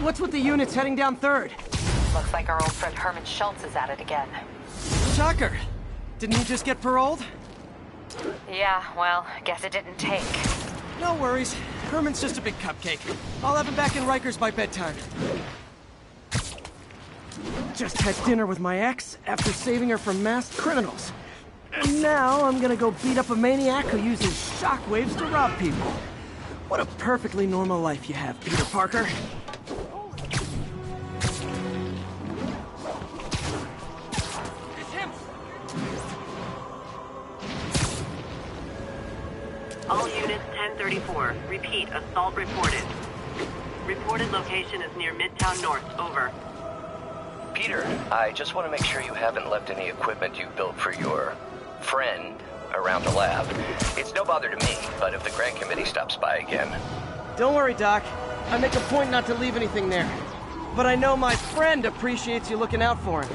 What's with the units heading down 3rd? Looks like our old friend Herman Schultz is at it again. Shocker. Didn't he just get paroled? Yeah, well, guess it didn't take. No worries. Herman's just a big cupcake. I'll have him back in Rikers by bedtime. Just had dinner with my ex after saving her from masked criminals. And now I'm gonna go beat up a maniac who uses shockwaves to rob people. What a perfectly normal life you have, Peter Parker. It's him! All units 1034. Repeat, assault reported. Reported location is near Midtown North. Over. Peter, I just want to make sure you haven't left any equipment you built for your friend around the lab. It's no bother to me, but if the grant committee stops by again... Don't worry, Doc. I make a point not to leave anything there. But I know my friend appreciates you looking out for him.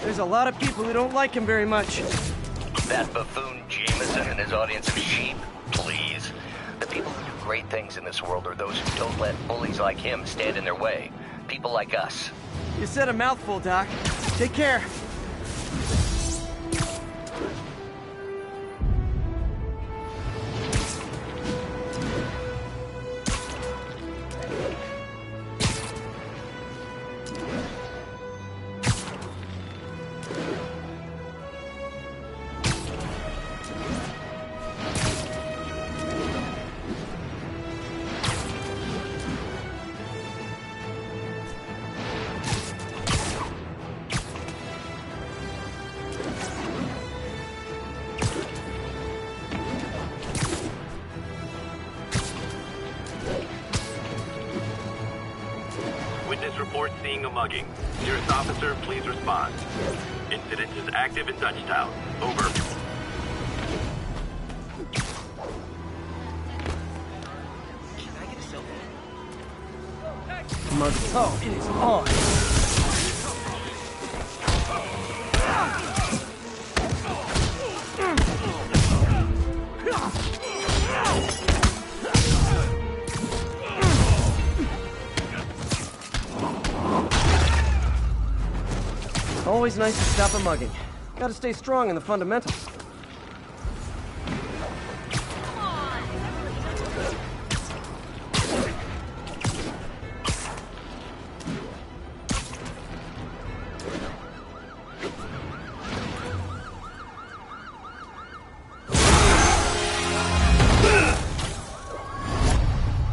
There's a lot of people who don't like him very much. That buffoon Jameson and his audience of sheep? Please. The people who do great things in this world are those who don't let bullies like him stand in their way. People like us. You said a mouthful, Doc. Take care. Witness report seeing a mugging. Nearest officer, please respond. Incident is active in Dutchtown. Over. Oh, it is on. Always nice to stop a mugging. Gotta stay strong in the fundamentals.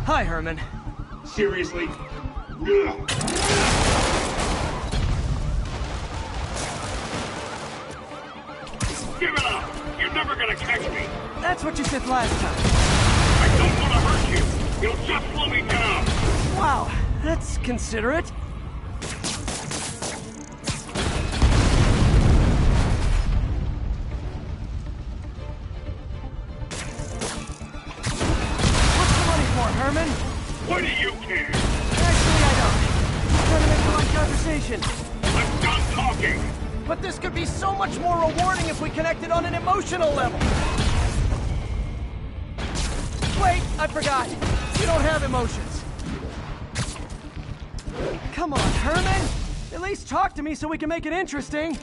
Hi, Herman. Seriously? Give it up! You're never gonna catch me! That's what you said last time. I don't want to hurt you! You'll just slow me down! Wow, that's considerate. What's the money for, Herman? What do you care? Actually, I don't. I'm trying to make polite conversation. I'm done talking! But this could be so much more rewarding if we connected on an emotional level. Wait, I forgot. You don't have emotions. Come on, Herman. At least talk to me so we can make it interesting.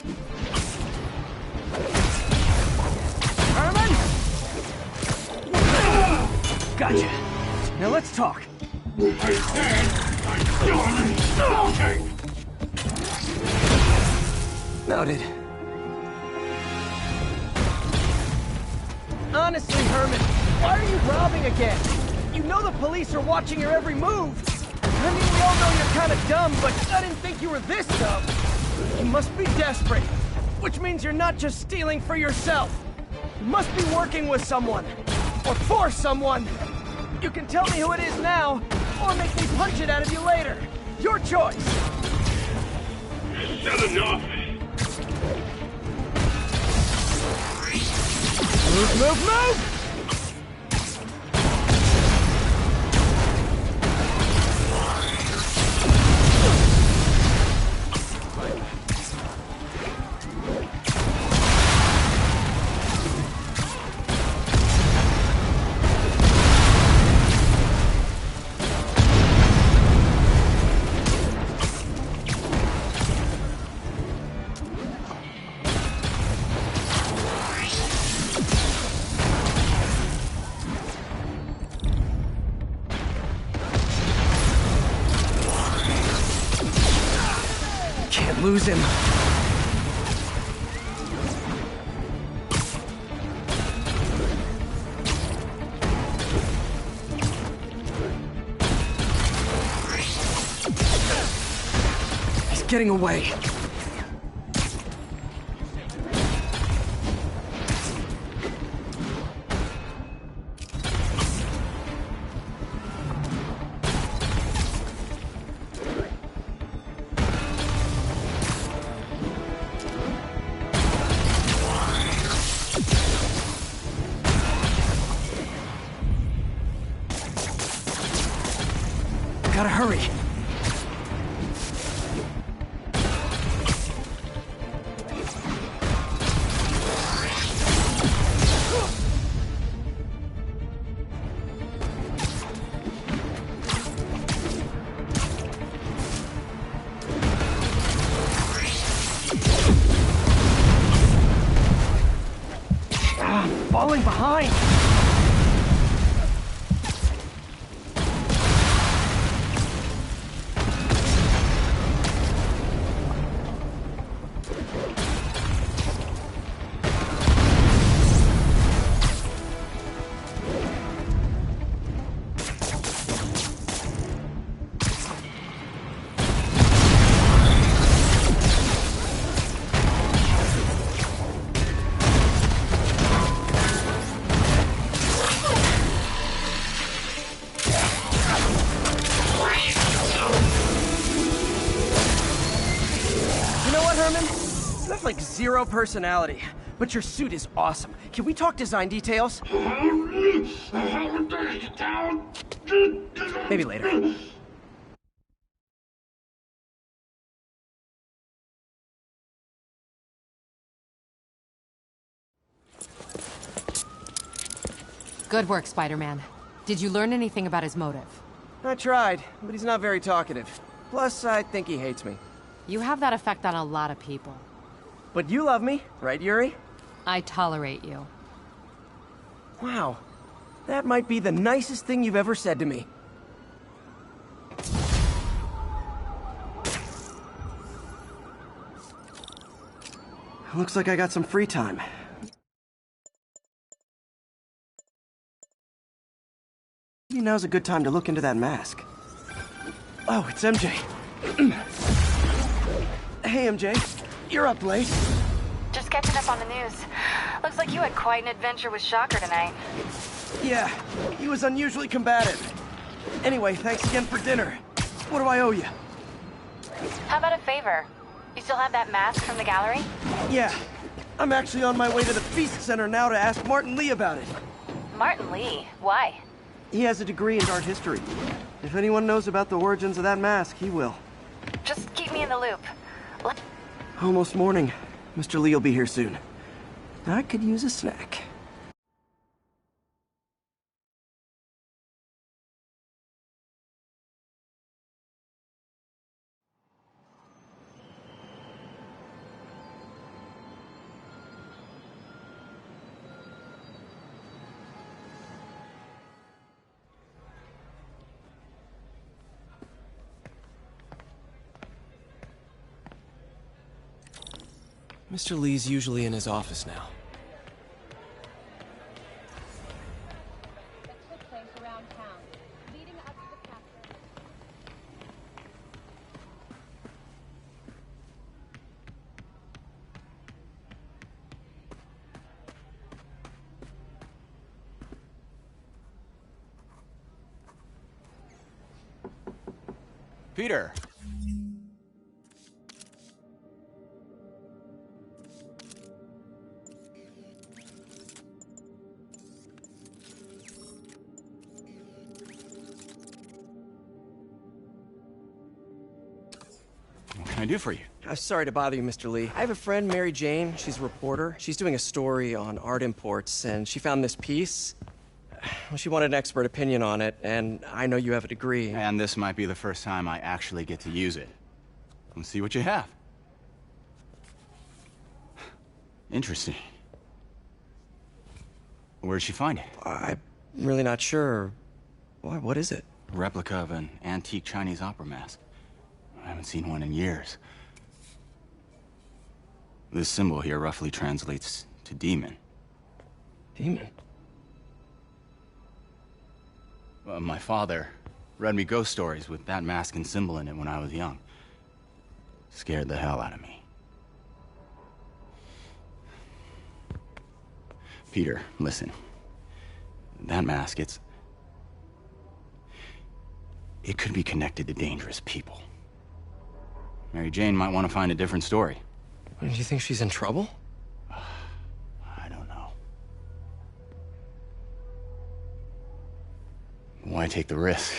Herman? Gotcha. Now let's talk. I said I'm done talking! Noted. Honestly, Herman, why are you robbing again? You know the police are watching your every move. I mean, we all know you're kind of dumb, but I didn't think you were this dumb. You must be desperate, which means you're not just stealing for yourself. You must be working with someone, or for someone. You can tell me who it is now, or make me punch it out of you later. Your choice. Is that enough? Move, move, move! lose him. He's getting away. Gotta hurry. Falling behind. You have like zero personality, but your suit is awesome. Can we talk design details? Maybe later. Good work, Spider-Man. Did you learn anything about his motive? I tried, but he's not very talkative. Plus, I think he hates me. You have that effect on a lot of people. But you love me, right, Yuri? I tolerate you. Wow. That might be the nicest thing you've ever said to me. Looks like I got some free time. Maybe now's a good time to look into that mask. Oh, it's MJ. Hey, MJ. You're up late. Just catching up on the news. Looks like you had quite an adventure with Shocker tonight. Yeah, he was unusually combative. Anyway, thanks again for dinner. What do I owe you? How about a favor? You still have that mask from the gallery? Yeah, I'm actually on my way to the Feast Center now to ask Martin Lee about it. Martin Lee? Why? He has a degree in art history. If anyone knows about the origins of that mask, he will. Just keep me in the loop. Almost morning. Mr. Lee will be here soon. I could use a snack. Mr. Lee's usually in his office now. Peter. What can I do for you? Sorry to bother you, Mr. Lee. I have a friend, Mary Jane. She's a reporter. She's doing a story on art imports, and she found this piece. Well, she wanted an expert opinion on it, and I know you have a degree. And this might be the first time I actually get to use it. Let's see what you have. Interesting. Where did she find it? I'm really not sure. Why, what is it? A replica of an antique Chinese opera mask. I haven't seen one in years. This symbol here roughly translates to demon. Demon? My father read me ghost stories with that mask and symbol in it when I was young. Scared the hell out of me. Peter, listen. That mask, it could be connected to dangerous people. Mary Jane might want to find a different story. Do you think she's in trouble? I don't know. Why take the risk?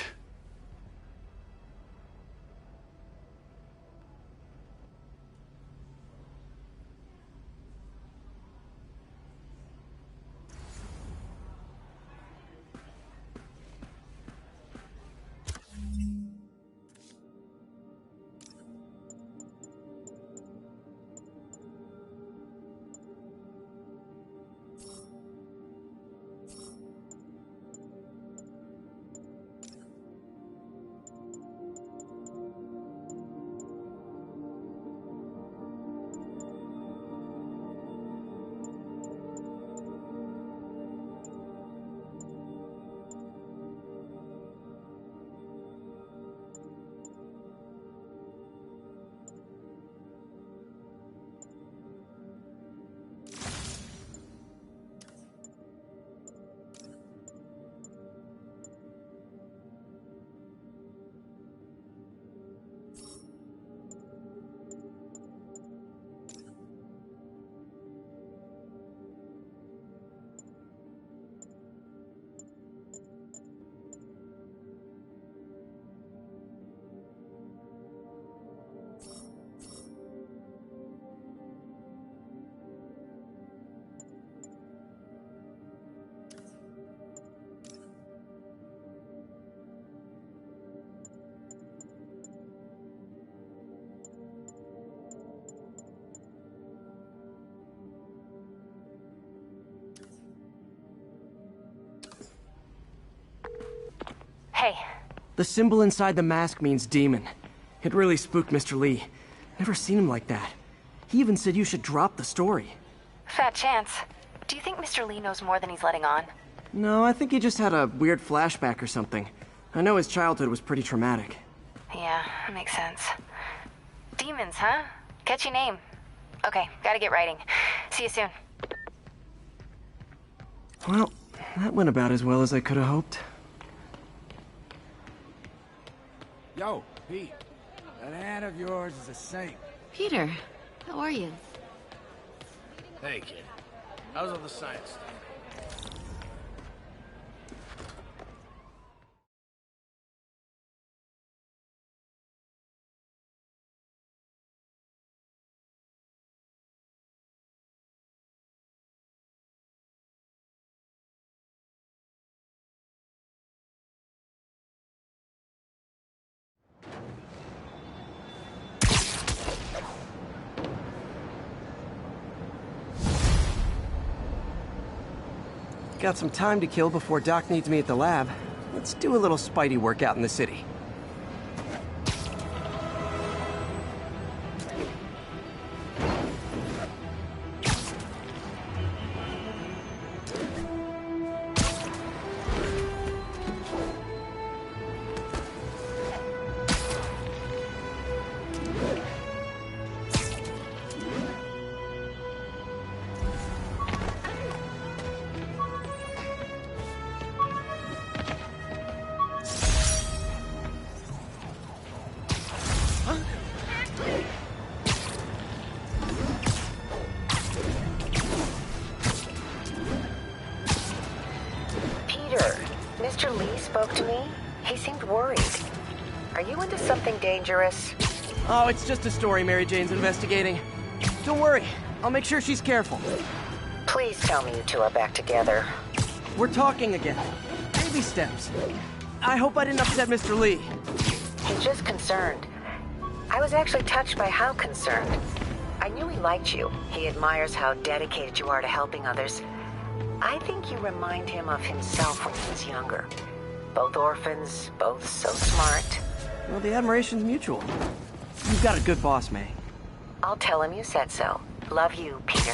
Hey. The symbol inside the mask means demon. It really spooked Mr. Lee. Never seen him like that. He even said you should drop the story. Fat chance. Do you think Mr. Lee knows more than he's letting on? No, I think he just had a weird flashback or something. I know his childhood was pretty traumatic. Yeah, that makes sense. Demons, huh? Catchy name. Okay, gotta get writing. See you soon. Well, that went about as well as I could have hoped. Yo, Pete. That hand of yours is a saint. Peter, how are you? Hey, kid. How's all the science stuff? Got some time to kill before Doc needs me at the lab. Let's do a little Spidey workout in the city. Mr. Lee spoke to me. He seemed worried. Are you into something dangerous? Oh, it's just a story Mary Jane's investigating. Don't worry, I'll make sure she's careful. Please tell me you two are back together. We're talking again. Baby steps. I hope I didn't upset Mr. Lee. He's just concerned. I was actually touched by how concerned. I knew he liked you. He admires how dedicated you are to helping others. I think you remind him of himself when he was younger. Both orphans, both so smart. Well, the admiration's mutual. You've got a good boss, May. I'll tell him you said so. Love you, Peter.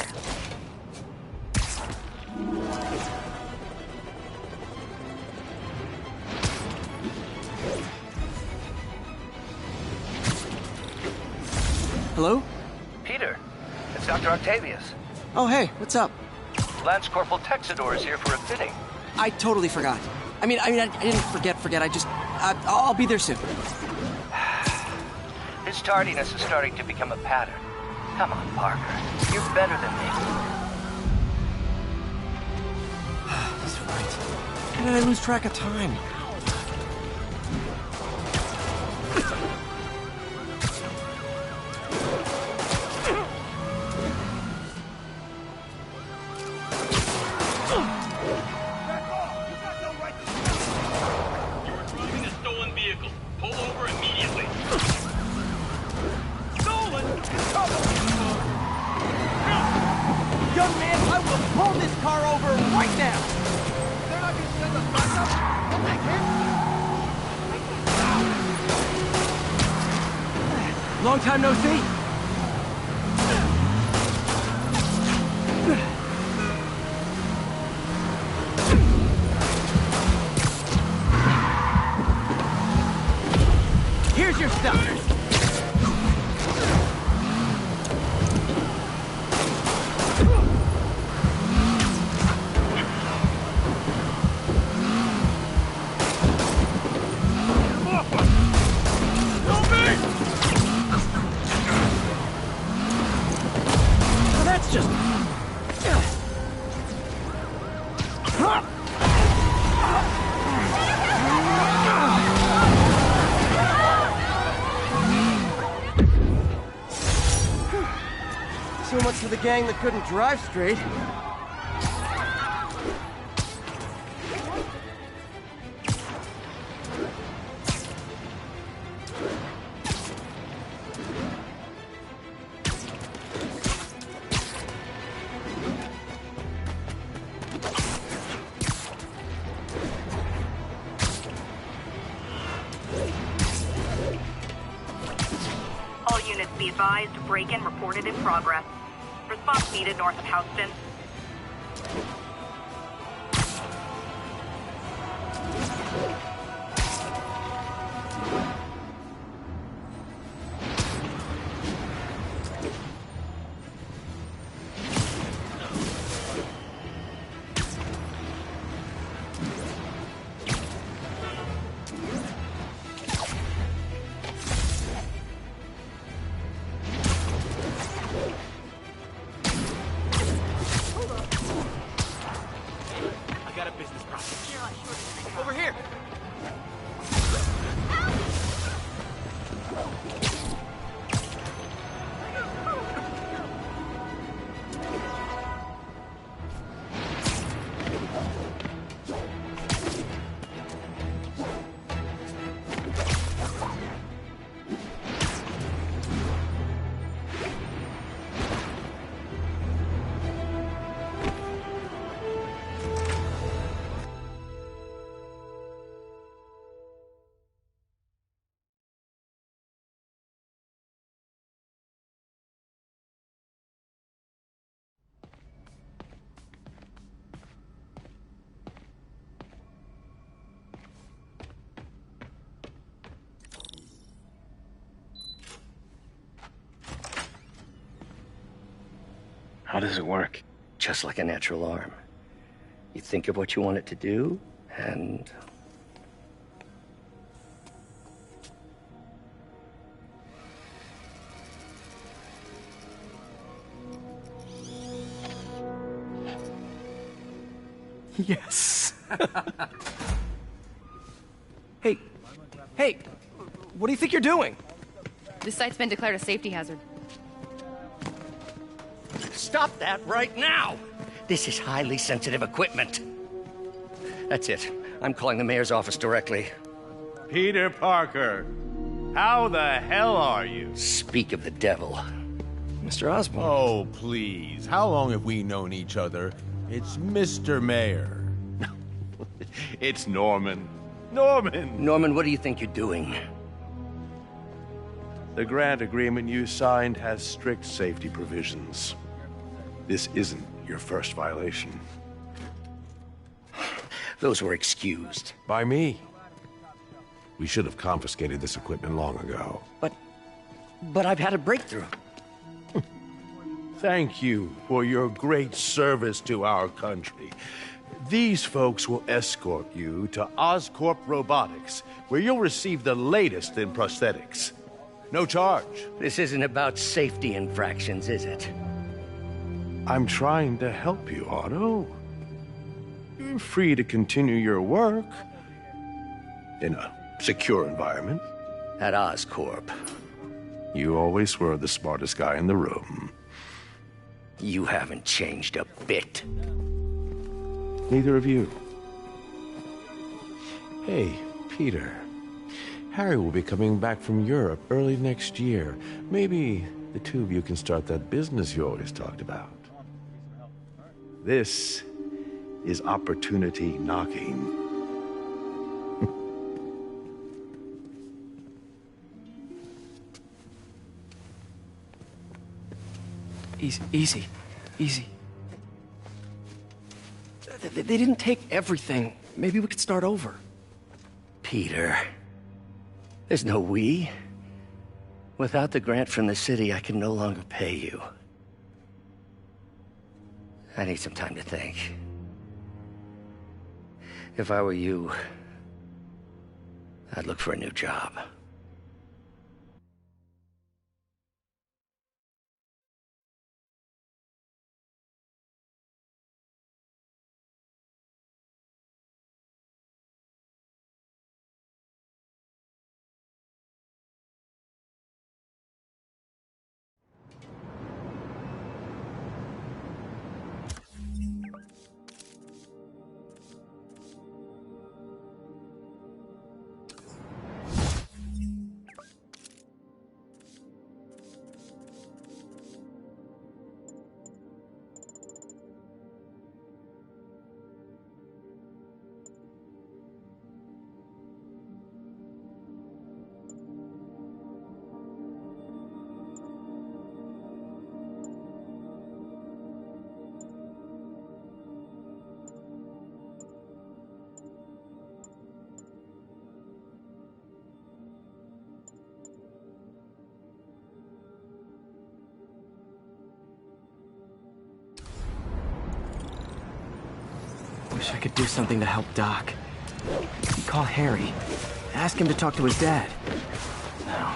Hello? Peter, it's Dr. Octavius. Oh, hey, what's up? Lance Corporal Texador is here for a fitting. I totally forgot. I didn't forget. I'll be there soon. His tardiness is starting to become a pattern. Come on, Parker. You're better than me. That's right. How did I lose track of time? Long time no see. Here's your stuff. So much for the gang that couldn't drive straight. All units be advised, break-in reported in progress. Response needed north of Houston. Over here! How does it work? Just like a natural arm. You think of what you want it to do, and... Yes. Hey, what do you think you're doing? This site's been declared a safety hazard. Stop that right now! This is highly sensitive equipment. That's it. I'm calling the mayor's office directly. Peter Parker, how the hell are you? Speak of the devil. Mr. Osborn. Oh, please. How long have we known each other? It's Mr. Mayor. It's Norman. Norman, what do you think you're doing? The grant agreement you signed has strict safety provisions. This isn't your first violation. Those were excused. By me. We should have confiscated this equipment long ago. But I've had a breakthrough. Thank you for your great service to our country. These folks will escort you to Oscorp Robotics, where you'll receive the latest in prosthetics. No charge. This isn't about safety infractions, is it? I'm trying to help you, Otto. You're free to continue your work in a secure environment. At Oscorp. You always were the smartest guy in the room. You haven't changed a bit. Neither of you. Hey, Peter. Harry will be coming back from Europe early next year. Maybe the two of you can start that business you always talked about. This is opportunity knocking. Easy. They didn't take everything. Maybe we could start over. Peter, there's no we. Without the grant from the city, I can no longer pay you. I need some time to think. If I were you, I'd look for a new job. Wish I could do something to help Doc. Call Harry. Ask him to talk to his dad. No.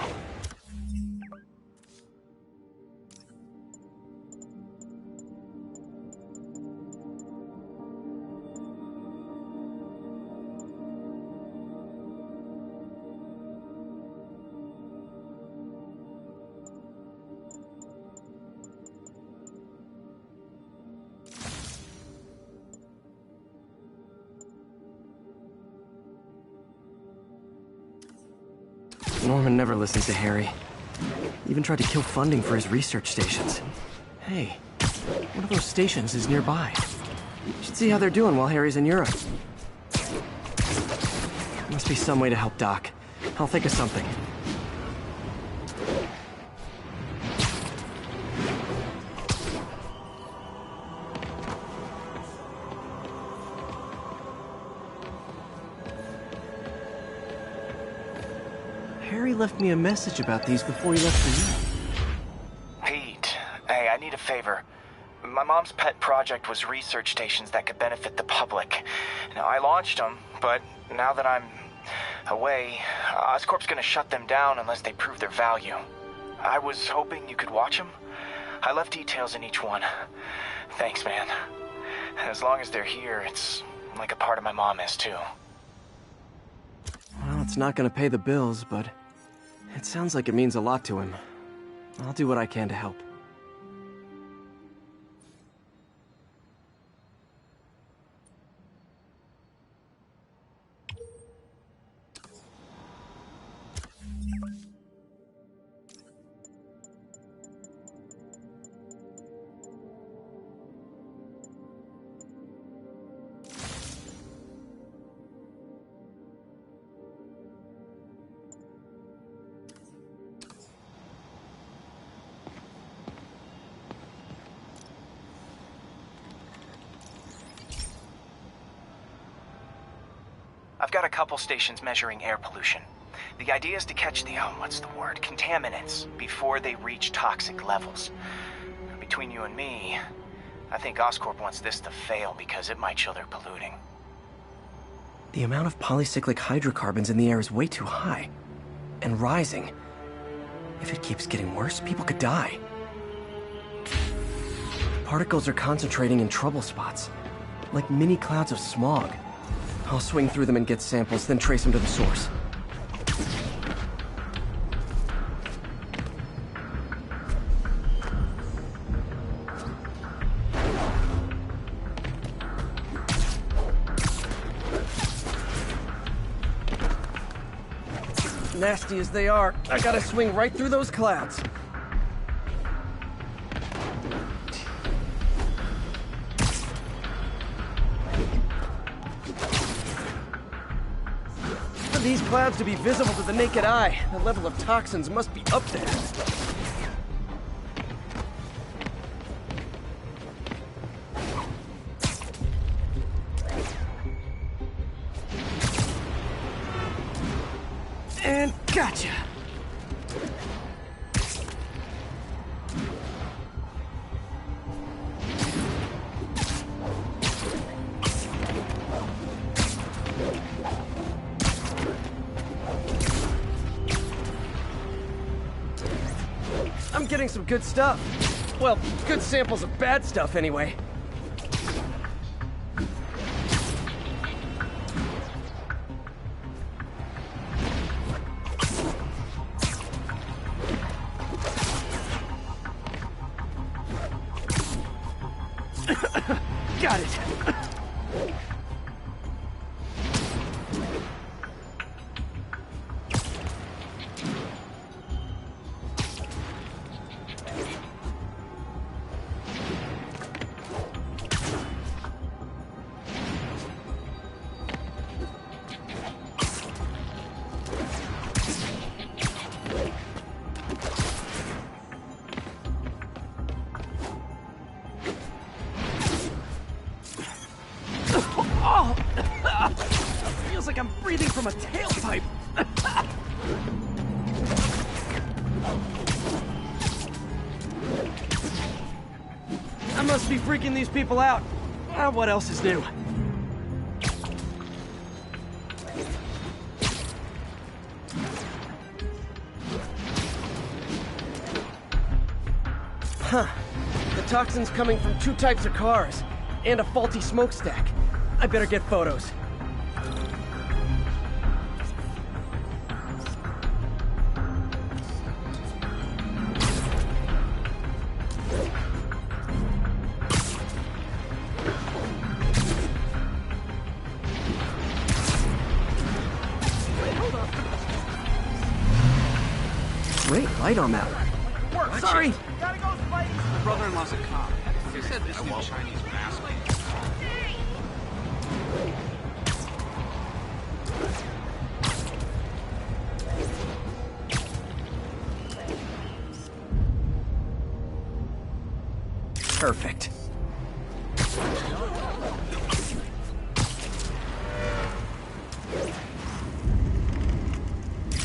Norman never listens to Harry. Even tried to kill funding for his research stations. Hey, one of those stations is nearby. Should see how they're doing while Harry's in Europe. Must be some way to help Doc. I'll think of something. Harry left me a message about these before he left for you. Pete, hey, I need a favor. My mom's pet project was research stations that could benefit the public. Now, I launched them, but now that I'm away, Oscorp's gonna shut them down unless they prove their value. I was hoping you could watch them. I left details in each one. Thanks, man. As long as they're here, it's like a part of my mom is, too. Well, it's not gonna pay the bills, but it sounds like it means a lot to him. I'll do what I can to help. got a couple stations measuring air pollution. The idea is to catch the, contaminants before they reach toxic levels. Between you and me, I think Oscorp wants this to fail because it might show they're polluting. The amount of polycyclic hydrocarbons in the air is way too high. And rising. If it keeps getting worse, people could die. Particles are concentrating in trouble spots, like mini clouds of smog. I'll swing through them and get samples, then trace them to the source. Nasty as they are, I gotta swing right through those clouds. For these clouds to be visible to the naked eye, the level of toxins must be up there. And gotcha! I'm getting some good stuff. Well, good samples of bad stuff anyway. Got it. Oh! Feels like I'm breathing from a tailpipe. I must be freaking these people out. What else is new? Huh. The toxin's coming from two types of cars, and a faulty smokestack. I better get photos. Great light on that one. Sorry. Gotta go, Spidey. My brother-in-law's a cop. He said this new Chinese mask. Perfect.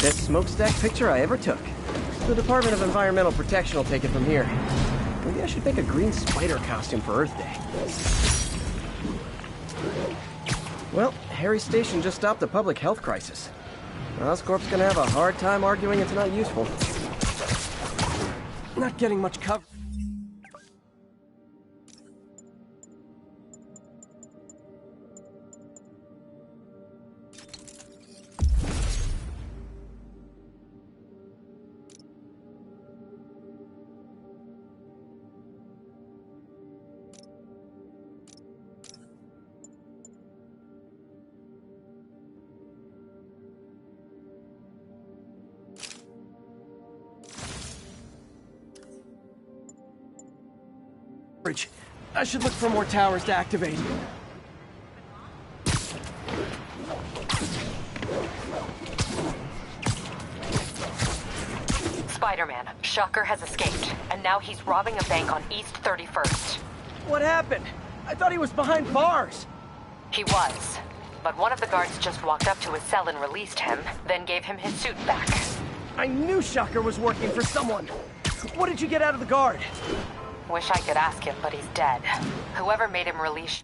Best smokestack picture I ever took. The Department of Environmental Protection will take it from here. Maybe I should make a green spider costume for Earth Day. Well, Harry Station just stopped a public health crisis. Oscorp's gonna have a hard time arguing it's not useful. Not getting much cover. I should look for more towers to activate. Spider-Man, Shocker has escaped, and now he's robbing a bank on East 31st. What happened? I thought he was behind bars. He was. but one of the guards just walked up to his cell and released him, then gave him his suit back. I knew Shocker was working for someone. What did you get out of the guard? Wish I could ask him, but he's dead. Whoever made him release